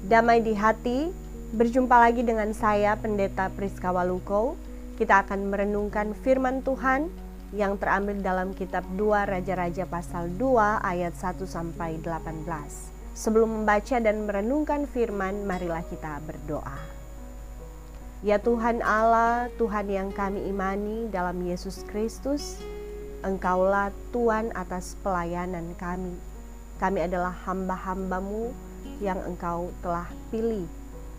Damai di hati, berjumpa lagi dengan saya Pendeta Priska Waluko. Kita akan merenungkan firman Tuhan yang terambil dalam kitab 2 Raja-Raja pasal 2 ayat 1-18. Sebelum membaca dan merenungkan firman, marilah kita berdoa. Ya Tuhan Allah, Tuhan yang kami imani dalam Yesus Kristus, Engkaulah Tuhan atas pelayanan kami. Kami adalah hamba-hamba-Mu yang Engkau telah pilih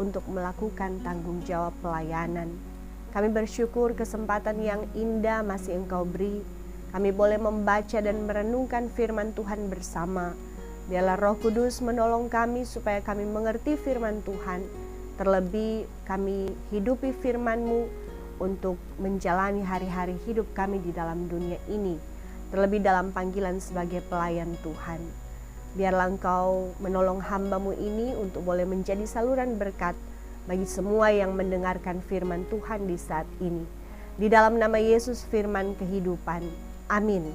untuk melakukan tanggung jawab pelayanan. Kami bersyukur kesempatan yang indah masih Engkau beri. Kami boleh membaca dan merenungkan firman Tuhan bersama. Biarlah Roh Kudus menolong kami supaya kami mengerti firman Tuhan. Terlebih kami hidupi firman-Mu untuk menjalani hari-hari hidup kami di dalam dunia ini. Terlebih dalam panggilan sebagai pelayan Tuhan. Biarlah Engkau menolong hamba-Mu ini untuk boleh menjadi saluran berkat bagi semua yang mendengarkan firman Tuhan di saat ini. Di dalam nama Yesus firman kehidupan. Amin.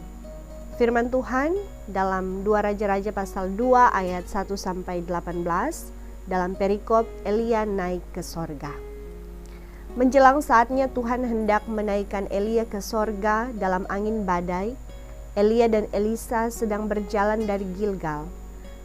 Firman Tuhan dalam 2 Raja-Raja pasal 2 ayat 1-18 dalam perikop Elia naik ke sorga. Menjelang saatnya Tuhan hendak menaikkan Elia ke sorga dalam angin badai, Elia dan Elisa sedang berjalan dari Gilgal.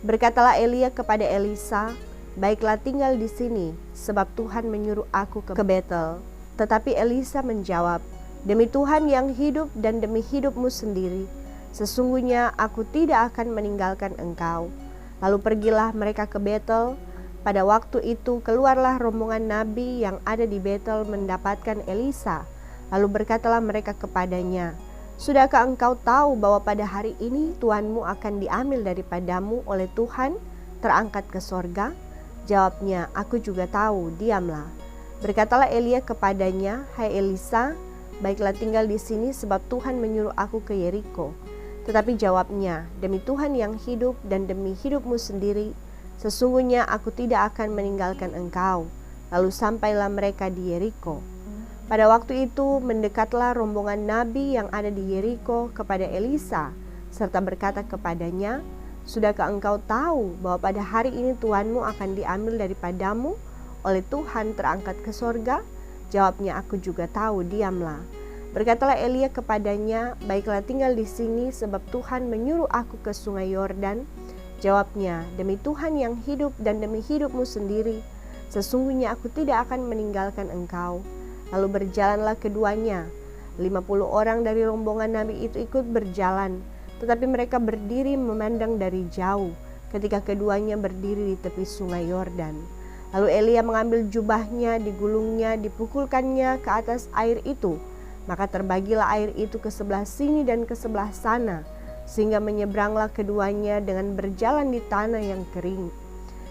Berkatalah Elia kepada Elisa, "Baiklah tinggal di sini, sebab Tuhan menyuruh aku ke Betel." Tetapi Elisa menjawab, "Demi Tuhan yang hidup dan demi hidupmu sendiri, sesungguhnya aku tidak akan meninggalkan engkau." Lalu pergilah mereka ke Betel. Pada waktu itu keluarlah rombongan nabi yang ada di Betel mendapatkan Elisa. Lalu berkatalah mereka kepadanya, "Sudahkah engkau tahu bahwa pada hari ini Tuhanmu akan diambil daripadamu oleh Tuhan, terangkat ke sorga?" Jawabnya, "Aku juga tahu, diamlah." Berkatalah Elia kepadanya, "Hai Elisa, baiklah tinggal di sini sebab Tuhan menyuruh aku ke Yeriko." Tetapi jawabnya, "Demi Tuhan yang hidup dan demi hidupmu sendiri, sesungguhnya aku tidak akan meninggalkan engkau." Lalu sampailah mereka di Yeriko. Pada waktu itu mendekatlah rombongan nabi yang ada di Yeriko kepada Elisa, serta berkata kepadanya, "Sudahkah engkau tahu bahwa pada hari ini Tuhanmu akan diambil daripadamu oleh Tuhan terangkat ke sorga?" Jawabnya, "Aku juga tahu, diamlah." Berkatalah Elia kepadanya, "Baiklah tinggal di sini sebab Tuhan menyuruh aku ke sungai Yordan." Jawabnya, "Demi Tuhan yang hidup dan demi hidupmu sendiri, sesungguhnya aku tidak akan meninggalkan engkau." Lalu berjalanlah keduanya. 50 orang dari rombongan nabi itu ikut berjalan, tetapi mereka berdiri memandang dari jauh ketika keduanya berdiri di tepi sungai Yordan. Lalu Elia mengambil jubahnya, digulungnya, dipukulkannya ke atas air itu. Maka terbagilah air itu ke sebelah sini dan ke sebelah sana, sehingga menyeberanglah keduanya dengan berjalan di tanah yang kering.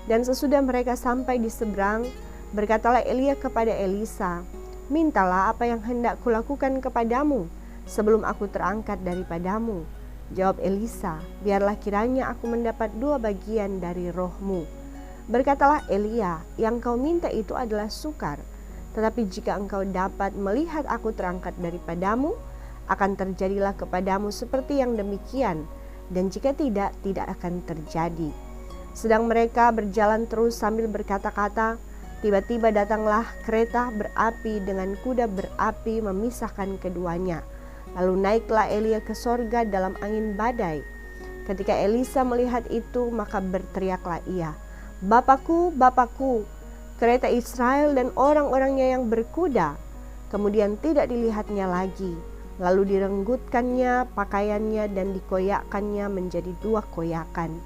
Dan sesudah mereka sampai di seberang, berkatalah Elia kepada Elisa, "Mintalah apa yang hendak kulakukan kepadamu sebelum aku terangkat daripadamu." Jawab Elisa, "Biarlah kiranya aku mendapat 2 bagian dari rohmu." Berkatalah Elia, "Yang kau minta itu adalah sukar. Tetapi jika engkau dapat melihat aku terangkat daripadamu, akan terjadilah kepadamu seperti yang demikian. Dan jika tidak, tidak akan terjadi." Sedang mereka berjalan terus sambil berkata-kata, tiba-tiba datanglah kereta berapi dengan kuda berapi memisahkan keduanya. Lalu naiklah Elia ke sorga dalam angin badai. Ketika Elisa melihat itu, maka berteriaklah ia, "Bapakku, Bapakku, kereta Israel dan orang-orangnya yang berkuda." Kemudian tidak dilihatnya lagi. Lalu direnggutkannya pakaiannya dan dikoyakkannya menjadi 2 koyakan.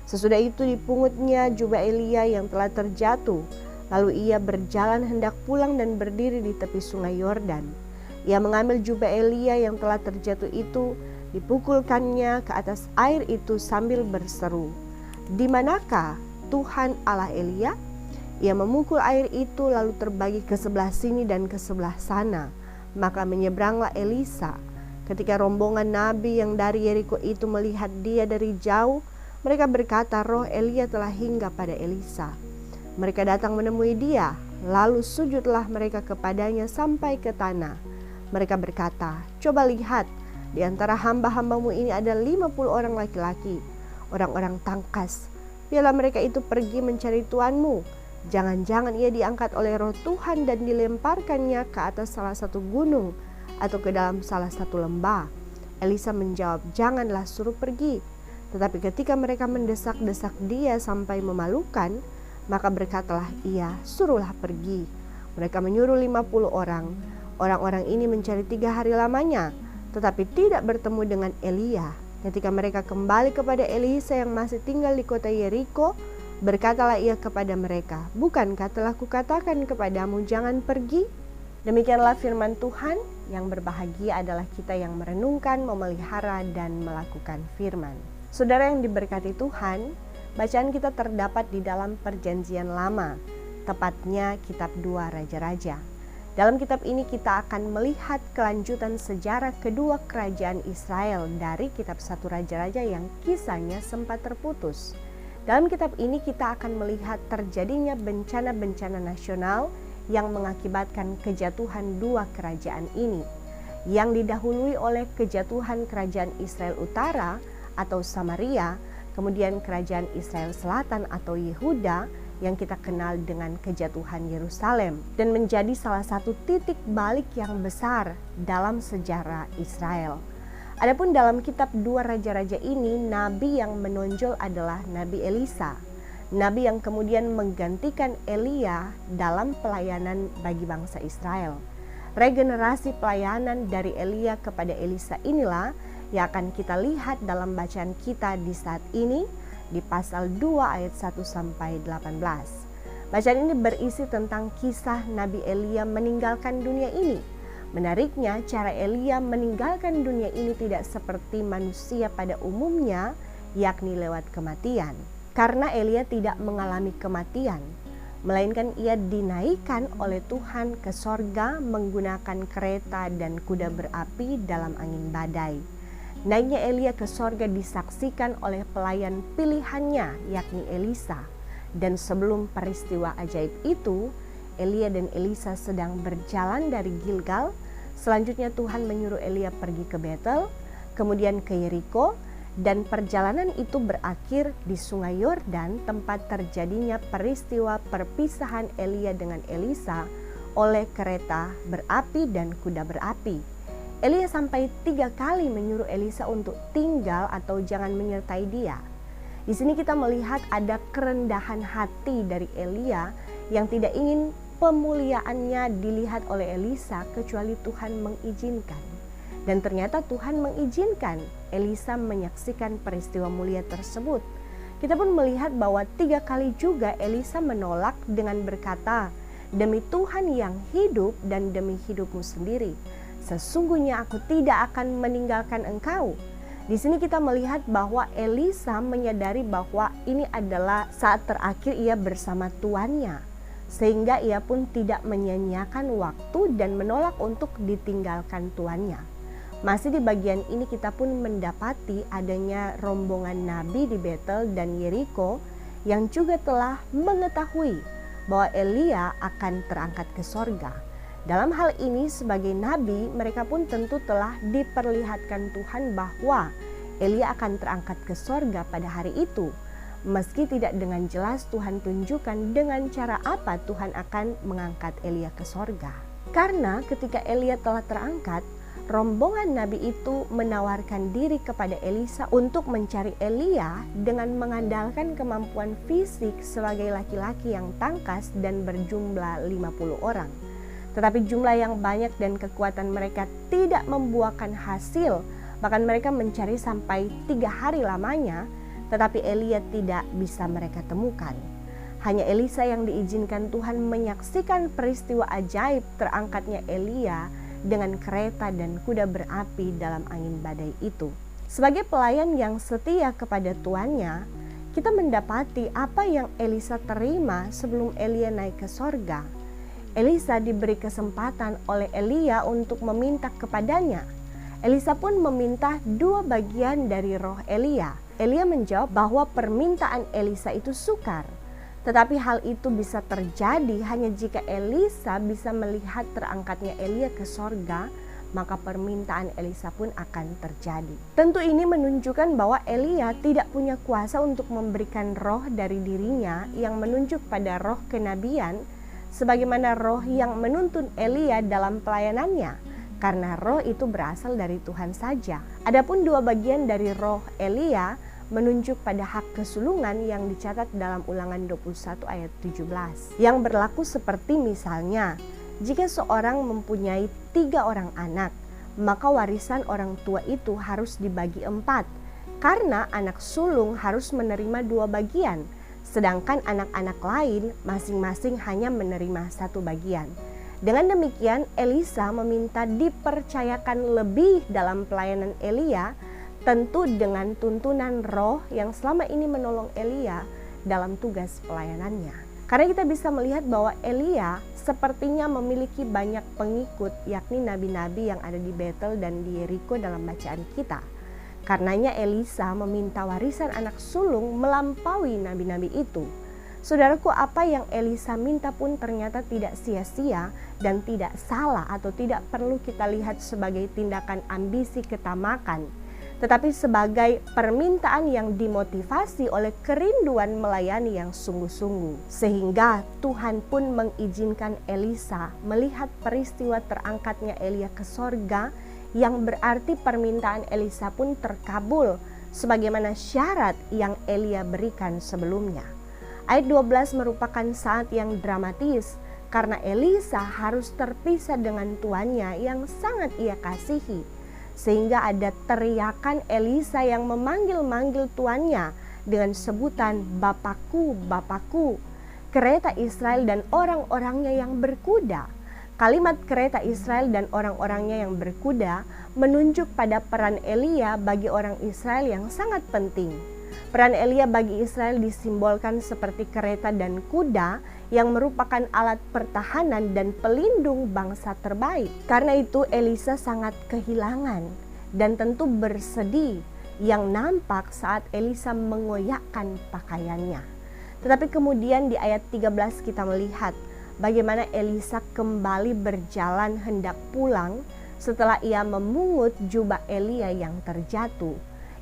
Sesudah itu dipungutnya jubah Elia yang telah terjatuh. Lalu ia berjalan hendak pulang dan berdiri di tepi sungai Yordan. Ia mengambil jubah Elia yang telah terjatuh itu, dipukulkannya ke atas air itu sambil berseru, "Di manakah Tuhan Allah Elia?" Ia memukul air itu lalu terbagi ke sebelah sini dan ke sebelah sana. Maka menyeberanglah Elisa. Ketika rombongan nabi yang dari Yeriko itu melihat dia dari jauh, mereka berkata, "Roh Elia telah hingga pada Elisa." Mereka datang menemui dia, lalu sujudlah mereka kepadanya sampai ke tanah. Mereka berkata, "Coba lihat, di antara hamba-hambamu ini ada 50 orang laki-laki, orang-orang tangkas. biarlah mereka itu pergi mencari tuanmu. Jangan-jangan ia diangkat oleh roh Tuhan dan dilemparkannya ke atas salah satu gunung atau ke dalam salah satu lembah. Elisa menjawab, janganlah, suruh pergi. Tetapi ketika mereka mendesak-desak dia sampai memalukan, maka berkatalah ia, suruhlah pergi. Mereka menyuruh 50 orang. Orang-orang ini mencari 3 hari lamanya, tetapi tidak bertemu dengan Elia. Ketika mereka kembali kepada Elisa yang masih tinggal di kota Yeriko, berkatalah ia kepada mereka, bukankah telah kukatakan kepadamu jangan pergi? Demikianlah firman Tuhan. Yang berbahagia adalah kita yang merenungkan, memelihara, dan melakukan firman. Saudara yang diberkati Tuhan, bacaan kita terdapat di dalam Perjanjian Lama, tepatnya kitab 2 Raja-Raja. Dalam kitab ini kita akan melihat kelanjutan sejarah kedua kerajaan Israel dari kitab 1 Raja-Raja yang kisahnya sempat terputus. Dalam kitab ini kita akan melihat terjadinya bencana-bencana nasional yang mengakibatkan kejatuhan dua kerajaan ini, yang didahului oleh kejatuhan kerajaan Israel Utara atau Samaria, kemudian kerajaan Israel Selatan atau Yehuda yang kita kenal dengan kejatuhan Yerusalem, dan menjadi salah satu titik balik yang besar dalam sejarah Israel. Adapun dalam kitab 2 Raja-Raja ini, nabi yang menonjol adalah Nabi Elisa, nabi yang kemudian menggantikan Elia dalam pelayanan bagi bangsa Israel. Regenerasi pelayanan dari Elia kepada Elisa inilah yang akan kita lihat dalam bacaan kita di saat ini di pasal 2 ayat 1 sampai 18. Bacaan ini berisi tentang kisah Nabi Elia meninggalkan dunia ini. Menariknya, cara Elia meninggalkan dunia ini tidak seperti manusia pada umumnya, yakni lewat kematian. Karena Elia tidak mengalami kematian, melainkan ia dinaikkan oleh Tuhan ke sorga menggunakan kereta dan kuda berapi dalam angin badai. Naiknya Elia ke sorga disaksikan oleh pelayan pilihannya, yakni Elisa. Dan sebelum peristiwa ajaib itu, Elia dan Elisa sedang berjalan dari Gilgal. Selanjutnya Tuhan menyuruh Elia pergi ke Betel, kemudian ke Yeriko, dan perjalanan itu berakhir di Sungai Yordan, tempat terjadinya peristiwa perpisahan Elia dengan Elisa oleh kereta berapi dan kuda berapi. Elia sampai 3 kali menyuruh Elisa untuk tinggal atau jangan menyertai dia. Di sini kita melihat ada kerendahan hati dari Elia yang tidak ingin pemuliaannya dilihat oleh Elisa kecuali Tuhan mengizinkan. Dan ternyata Tuhan mengizinkan Elisa menyaksikan peristiwa mulia tersebut. Kita pun melihat bahwa 3 kali juga Elisa menolak dengan berkata, demi Tuhan yang hidup dan demi hidupmu sendiri, sesungguhnya aku tidak akan meninggalkan engkau. Di sini kita melihat bahwa Elisa menyadari bahwa ini adalah saat terakhir ia bersama tuannya, sehingga ia pun tidak menyia-nyiakan waktu dan menolak untuk ditinggalkan tuannya. Masih di bagian ini kita pun mendapati adanya rombongan nabi di Betel dan Yeriko yang juga telah mengetahui bahwa Elia akan terangkat ke sorga. Dalam hal ini sebagai nabi, mereka pun tentu telah diperlihatkan Tuhan bahwa Elia akan terangkat ke sorga pada hari itu. Meski tidak dengan jelas Tuhan tunjukkan dengan cara apa Tuhan akan mengangkat Elia ke sorga. Karena ketika Elia telah terangkat, rombongan nabi itu menawarkan diri kepada Elisa untuk mencari Elia dengan mengandalkan kemampuan fisik sebagai laki-laki yang tangkas dan berjumlah 50 orang. Tetapi jumlah yang banyak dan kekuatan mereka tidak membuahkan hasil. Bahkan mereka mencari sampai 3 hari lamanya, tetapi Elia tidak bisa mereka temukan. Hanya Elisa yang diizinkan Tuhan menyaksikan peristiwa ajaib terangkatnya Elia dengan kereta dan kuda berapi dalam angin badai itu. Sebagai pelayan yang setia kepada tuannya, kita mendapati apa yang Elisa terima sebelum Elia naik ke sorga. Elisa diberi kesempatan oleh Elia untuk meminta kepadanya. Elisa pun meminta 2 bagian dari roh Elia. Elia menjawab bahwa permintaan Elisa itu sukar. Tetapi hal itu bisa terjadi hanya jika Elisa bisa melihat terangkatnya Elia ke sorga maka permintaan Elisa pun akan terjadi. Tentu ini menunjukkan bahwa Elia tidak punya kuasa untuk memberikan roh dari dirinya yang menunjuk pada roh kenabian, sebagaimana roh yang menuntun Elia dalam pelayanannya, karena roh itu berasal dari Tuhan saja. Adapun dua bagian dari roh Elia menunjuk pada hak kesulungan yang dicatat dalam Ulangan 21 ayat 17, yang berlaku seperti misalnya, jika seorang mempunyai 3 orang anak, maka warisan orang tua itu harus dibagi 4, karena anak sulung harus menerima 2 bagian, sedangkan anak-anak lain masing-masing hanya menerima 1 bagian. Dengan demikian, Elisa meminta dipercayakan lebih dalam pelayanan Elia, tentu dengan tuntunan roh yang selama ini menolong Elia dalam tugas pelayanannya. Karena kita bisa melihat bahwa Elia sepertinya memiliki banyak pengikut, yakni nabi-nabi yang ada di Betel dan di Yeriko dalam bacaan kita. Karenanya Elisa meminta warisan anak sulung melampaui nabi-nabi itu. Saudaraku, apa yang Elisa minta pun ternyata tidak sia-sia dan tidak salah atau tidak perlu kita lihat sebagai tindakan ambisi ketamakan, tetapi sebagai permintaan yang dimotivasi oleh kerinduan melayani yang sungguh-sungguh. Sehingga Tuhan pun mengizinkan Elisa melihat peristiwa terangkatnya Elia ke sorga, yang berarti permintaan Elisa pun terkabul sebagaimana syarat yang Elia berikan sebelumnya. Ayat 12 merupakan saat yang dramatis karena Elisa harus terpisah dengan tuannya yang sangat ia kasihi, sehingga ada teriakan Elisa yang memanggil-manggil tuannya dengan sebutan Bapakku, Bapakku, kereta Israel dan orang-orangnya yang berkuda. Kalimat kereta Israel dan orang-orangnya yang berkuda menunjuk pada peran Elia bagi orang Israel yang sangat penting. Peran Elia bagi Israel disimbolkan seperti kereta dan kuda yang merupakan alat pertahanan dan pelindung bangsa terbaik. Karena itu Elisa sangat kehilangan dan tentu bersedih yang nampak saat Elisa mengoyakkan pakaiannya. Tetapi kemudian di ayat 13 kita melihat bagaimana Elisa kembali berjalan hendak pulang setelah ia memungut jubah Elia yang terjatuh.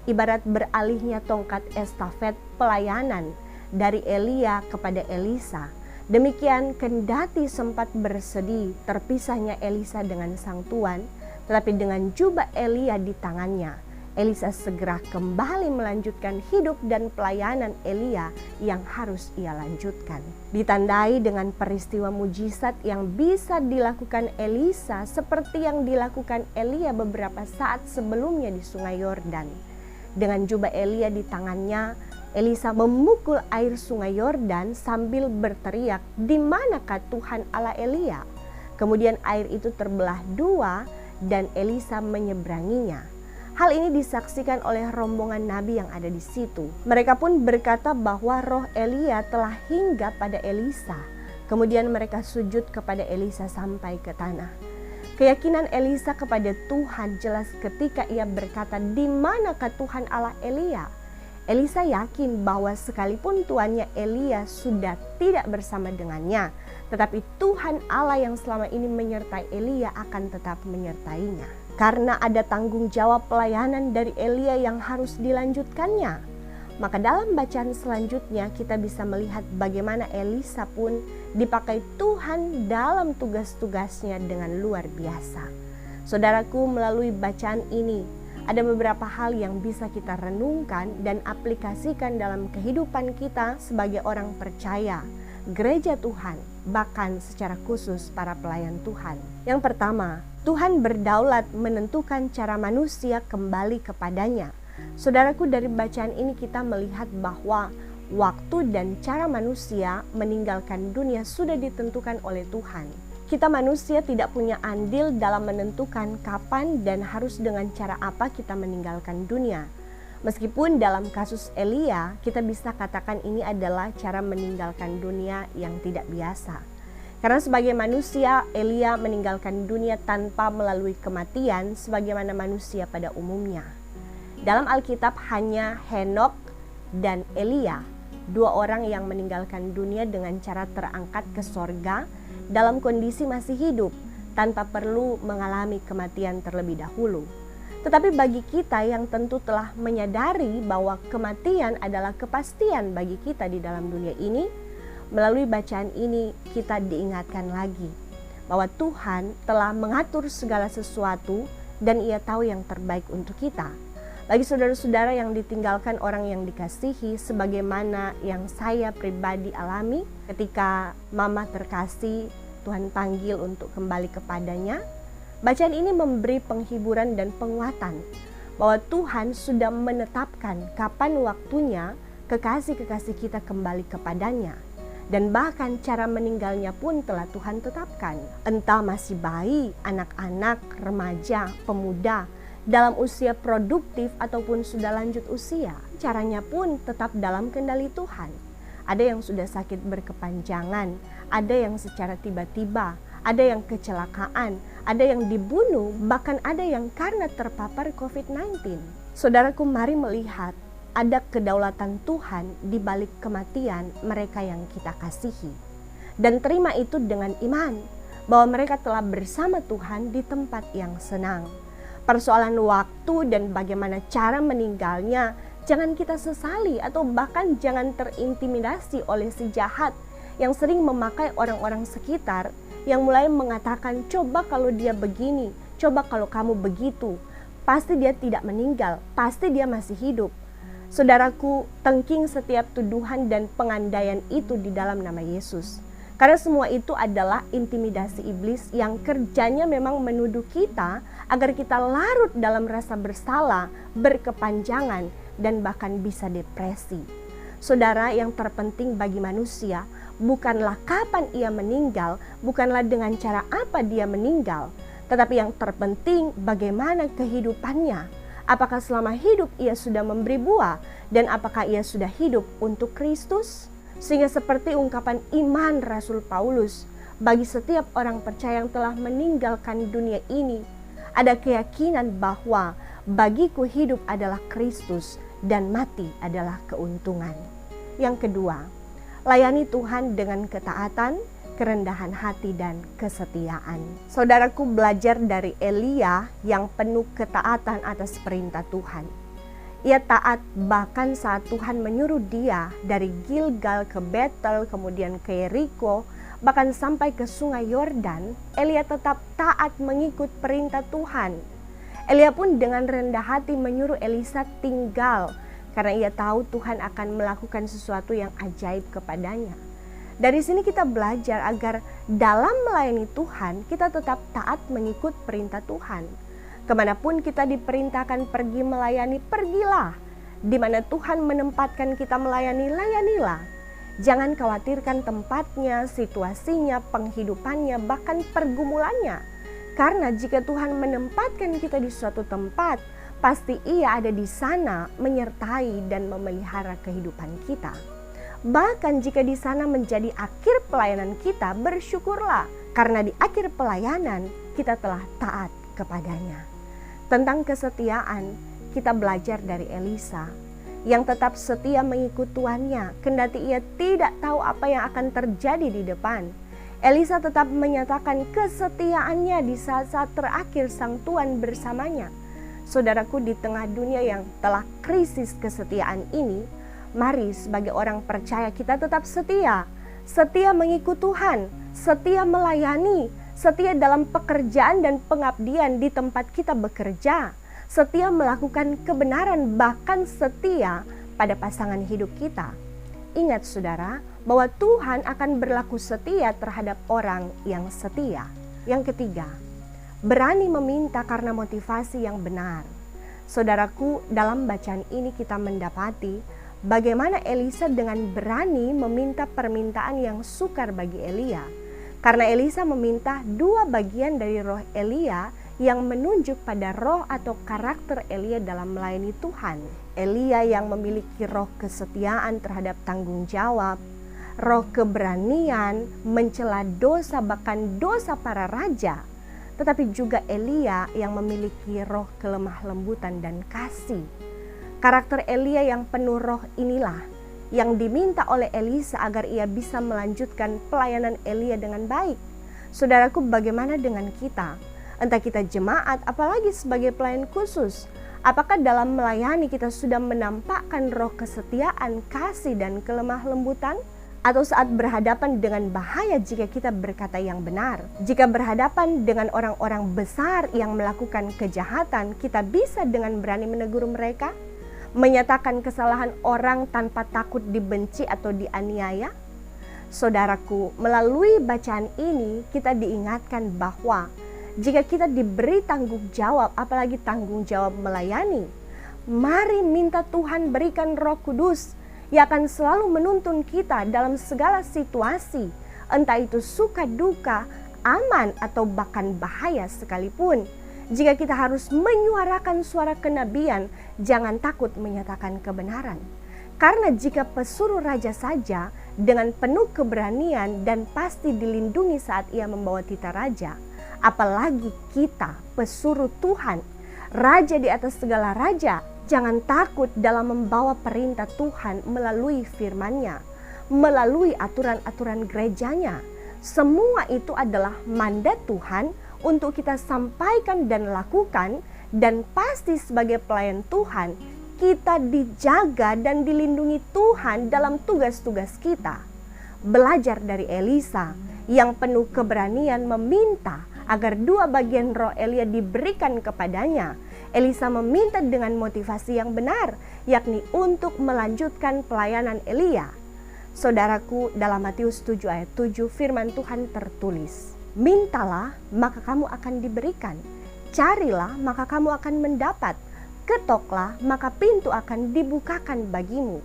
Ibarat beralihnya tongkat estafet pelayanan dari Elia kepada Elisa. Demikian kendati sempat bersedih terpisahnya Elisa dengan sang tuan, tetapi dengan jubah Elia di tangannya, Elisa segera kembali melanjutkan hidup dan pelayanan Elia yang harus ia lanjutkan. Ditandai dengan peristiwa mujizat yang bisa dilakukan Elisa seperti yang dilakukan Elia beberapa saat sebelumnya di Sungai Yordan. Dengan jubah Elia di tangannya, Elisa memukul air Sungai Yordan sambil berteriak, "Di manakah Tuhan Allah Elia?" Kemudian air itu terbelah 2 dan Elisa menyeberanginya. Hal ini disaksikan oleh rombongan nabi yang ada di situ. Mereka pun berkata bahwa roh Elia telah hinggap pada Elisa. Kemudian mereka sujud kepada Elisa sampai ke tanah. Keyakinan Elisa kepada Tuhan jelas ketika ia berkata, "Di manakah Tuhan Allah Elia?" Elisa yakin bahwa sekalipun tuannya Elia sudah tidak bersama dengannya, tetapi Tuhan Allah yang selama ini menyertai Elia akan tetap menyertainya. Karena ada tanggung jawab pelayanan dari Elia yang harus dilanjutkannya. Maka dalam bacaan selanjutnya kita bisa melihat bagaimana Elisa pun dipakai Tuhan dalam tugas-tugasnya dengan luar biasa. Saudaraku, melalui bacaan ini ada beberapa hal yang bisa kita renungkan dan aplikasikan dalam kehidupan kita sebagai orang percaya, gereja Tuhan, bahkan secara khusus para pelayan Tuhan. Yang pertama, Tuhan berdaulat menentukan cara manusia kembali kepadanya. Saudaraku, dari bacaan ini kita melihat bahwa waktu dan cara manusia meninggalkan dunia sudah ditentukan oleh Tuhan. Kita manusia tidak punya andil dalam menentukan kapan dan harus dengan cara apa kita meninggalkan dunia. Meskipun dalam kasus Elia, kita bisa katakan ini adalah cara meninggalkan dunia yang tidak biasa. Karena sebagai manusia, Elia meninggalkan dunia tanpa melalui kematian sebagaimana manusia pada umumnya. Dalam Alkitab hanya Henokh dan Elia, 2 orang yang meninggalkan dunia dengan cara terangkat ke sorga dalam kondisi masih hidup, tanpa perlu mengalami kematian terlebih dahulu. Tetapi bagi kita yang tentu telah menyadari bahwa kematian adalah kepastian bagi kita di dalam dunia ini, melalui bacaan ini kita diingatkan lagi bahwa Tuhan telah mengatur segala sesuatu dan Ia tahu yang terbaik untuk kita. Bagi saudara-saudara yang ditinggalkan orang yang dikasihi, sebagaimana yang saya pribadi alami ketika mama terkasih Tuhan panggil untuk kembali kepadanya, bacaan ini memberi penghiburan dan penguatan bahwa Tuhan sudah menetapkan kapan waktunya kekasih-kekasih kita kembali kepadanya. Dan bahkan cara meninggalnya pun telah Tuhan tetapkan. Entah masih bayi, anak-anak, remaja, pemuda, dalam usia produktif ataupun sudah lanjut usia, caranya pun tetap dalam kendali Tuhan. Ada yang sudah sakit berkepanjangan, ada yang secara tiba-tiba, ada yang kecelakaan, ada yang dibunuh, bahkan ada yang karena terpapar COVID-19. Saudaraku, mari melihat ada kedaulatan Tuhan di balik kematian mereka yang kita kasihi. Dan terima itu dengan iman, bahwa mereka telah bersama Tuhan di tempat yang senang. Persoalan waktu dan bagaimana cara meninggalnya jangan kita sesali atau bahkan jangan terintimidasi oleh si jahat yang sering memakai orang-orang sekitar yang mulai mengatakan, coba kalau dia begini, coba kalau kamu begitu, pasti dia tidak meninggal, pasti dia masih hidup. Saudaraku, tengking setiap tuduhan dan pengandaian itu di dalam nama Yesus. Karena semua itu adalah intimidasi iblis yang kerjanya memang menuduh kita agar kita larut dalam rasa bersalah, berkepanjangan, dan bahkan bisa depresi. Saudara, yang terpenting bagi manusia bukanlah kapan ia meninggal, bukanlah dengan cara apa dia meninggal, tetapi yang terpenting bagaimana kehidupannya. Apakah selama hidup ia sudah memberi buah, dan apakah ia sudah hidup untuk Kristus? Sehingga seperti ungkapan iman Rasul Paulus, bagi setiap orang percaya yang telah meninggalkan dunia ini, ada keyakinan bahwa bagiku hidup adalah Kristus dan mati adalah keuntungan. Yang kedua, layani Tuhan dengan ketaatan, kerendahan hati, dan kesetiaan. Saudaraku, belajar dari Elia yang penuh ketaatan atas perintah Tuhan. Ia taat bahkan saat Tuhan menyuruh dia dari Gilgal ke Betel, kemudian ke Yeriko, bahkan sampai ke sungai Yordan. Elia tetap taat mengikut perintah Tuhan. Elia pun dengan rendah hati menyuruh Elisa tinggal, karena ia tahu Tuhan akan melakukan sesuatu yang ajaib kepadanya. Dari sini kita belajar agar dalam melayani Tuhan kita tetap taat mengikut perintah Tuhan. Kemanapun kita diperintahkan pergi melayani, pergilah. Di mana Tuhan menempatkan kita melayani, layanilah. Jangan khawatirkan tempatnya, situasinya, penghidupannya, bahkan pergumulannya. Karena jika Tuhan menempatkan kita di suatu tempat, pasti Ia ada di sana menyertai dan memelihara kehidupan kita. Bahkan jika di sana menjadi akhir pelayanan kita, bersyukurlah. Karena di akhir pelayanan kita telah taat kepadanya. Tentang kesetiaan, kita belajar dari Elisa yang tetap setia mengikut tuannya, kendati ia tidak tahu apa yang akan terjadi di depan. Elisa tetap menyatakan kesetiaannya di saat-saat terakhir sang tuan bersamanya. Saudaraku, di tengah dunia yang telah krisis kesetiaan ini, mari sebagai orang percaya kita tetap setia. Setia mengikut Tuhan, setia melayani, setia dalam pekerjaan dan pengabdian di tempat kita bekerja, setia melakukan kebenaran, bahkan setia pada pasangan hidup kita. Ingat saudara, bahwa Tuhan akan berlaku setia terhadap orang yang setia. Yang ketiga, berani meminta karena motivasi yang benar. Saudaraku, dalam bacaan ini kita mendapati bagaimana Elisa dengan berani meminta permintaan yang sukar bagi Elia. Karena Elisa meminta dua bagian dari roh Elia yang menunjuk pada roh atau karakter Elia dalam melayani Tuhan. Elia yang memiliki roh kesetiaan terhadap tanggung jawab, roh keberanian, mencela dosa bahkan dosa para raja. Tetapi juga Elia yang memiliki roh kelemah lembutan dan kasih. Karakter Elia yang penuh roh inilah yang diminta oleh Elisa agar ia bisa melanjutkan pelayanan Elia dengan baik. Saudaraku, bagaimana dengan kita? Entah kita jemaat, apalagi sebagai pelayan khusus. Apakah dalam melayani kita sudah menampakkan roh kesetiaan, kasih, dan kelemah lembutan? Atau saat berhadapan dengan bahaya jika kita berkata yang benar? Jika berhadapan dengan orang-orang besar yang melakukan kejahatan, kita bisa dengan berani menegur mereka? Menyatakan kesalahan orang tanpa takut dibenci atau dianiaya? Saudaraku, melalui bacaan ini kita diingatkan bahwa jika kita diberi tanggung jawab, apalagi tanggung jawab melayani, mari minta Tuhan berikan Roh Kudus yang akan selalu menuntun kita dalam segala situasi, entah itu suka duka, aman atau bahkan bahaya sekalipun. Jika kita harus menyuarakan suara kenabian, jangan takut menyatakan kebenaran. Karena jika pesuruh raja saja dengan penuh keberanian dan pasti dilindungi saat ia membawa tita raja, apalagi kita pesuruh Tuhan, raja di atas segala raja. Jangan takut dalam membawa perintah Tuhan melalui firman-Nya, melalui aturan-aturan gerejanya. Semua itu adalah mandat Tuhan untuk kita sampaikan dan lakukan, dan pasti sebagai pelayan Tuhan, kita dijaga dan dilindungi Tuhan dalam tugas-tugas kita. Belajar dari Elisa yang penuh keberanian meminta agar 2 bagian roh Elia diberikan kepadanya. Elisa meminta dengan motivasi yang benar, yakni untuk melanjutkan pelayanan Elia. Saudaraku, dalam Matius 7 ayat 7 firman Tuhan tertulis, "Mintalah, maka kamu akan diberikan. Carilah, maka kamu akan mendapat. Ketoklah, maka pintu akan dibukakan bagimu."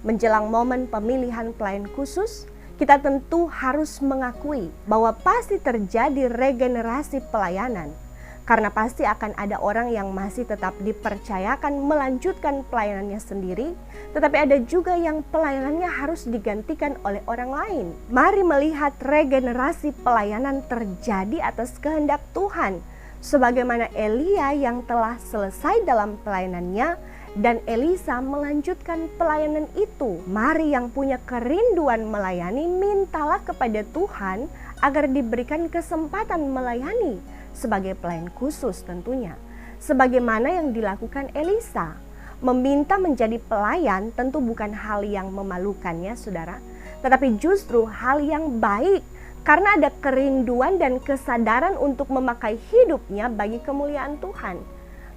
Menjelang momen pemilihan pelayan khusus, kita tentu harus mengakui bahwa pasti terjadi regenerasi pelayanan. Karena pasti akan ada orang yang masih tetap dipercayakan melanjutkan pelayanannya sendiri, tetapi ada juga yang pelayanannya harus digantikan oleh orang lain. Mari melihat regenerasi pelayanan terjadi atas kehendak Tuhan, sebagaimana Elia yang telah selesai dalam pelayanannya dan Elisa melanjutkan pelayanan itu. Mari yang punya kerinduan melayani, mintalah kepada Tuhan agar diberikan kesempatan melayani sebagai pelayan khusus tentunya. Sebagaimana yang dilakukan Elisa, meminta menjadi pelayan tentu bukan hal yang memalukannya saudara, tetapi justru hal yang baik karena ada kerinduan dan kesadaran untuk memakai hidupnya bagi kemuliaan Tuhan.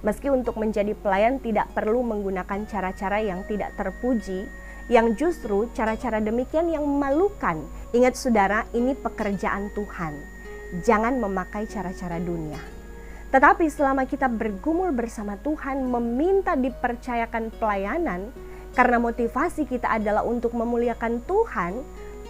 Meski untuk menjadi pelayan tidak perlu menggunakan cara-cara yang tidak terpuji, yang justru cara-cara demikian yang memalukan. Ingat saudara, ini pekerjaan Tuhan. Jangan memakai cara-cara dunia. Tetapi selama kita bergumul bersama Tuhan, meminta dipercayakan pelayanan, karena motivasi kita adalah untuk memuliakan Tuhan,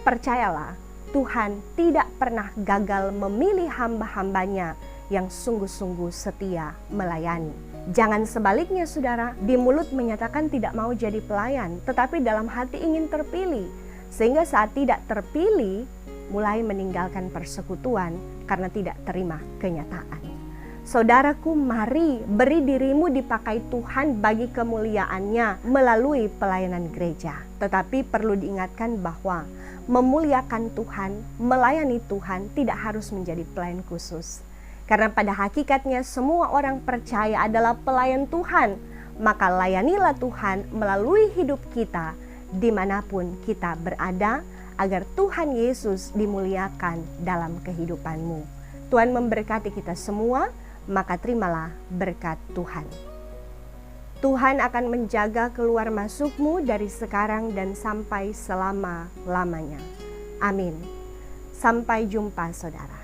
percayalah, Tuhan tidak pernah gagal memilih hamba-hambanya yang sungguh-sungguh setia melayani. Jangan sebaliknya saudara, di mulut menyatakan tidak mau jadi pelayan, tetapi dalam hati ingin terpilih. Sehingga saat tidak terpilih, mulai meninggalkan persekutuan karena tidak terima kenyataan. Saudaraku, mari beri dirimu dipakai Tuhan bagi kemuliaannya melalui pelayanan gereja. Tetapi perlu diingatkan bahwa memuliakan Tuhan, melayani Tuhan tidak harus menjadi pelayan khusus. Karena pada hakikatnya semua orang percaya adalah pelayan Tuhan. Maka layanilah Tuhan melalui hidup kita dimanapun kita berada, agar Tuhan Yesus dimuliakan dalam kehidupanmu. Tuhan memberkati kita semua, maka terimalah berkat Tuhan. Tuhan akan menjaga keluar masukmu dari sekarang dan sampai selama-lamanya. Amin. Sampai jumpa saudara.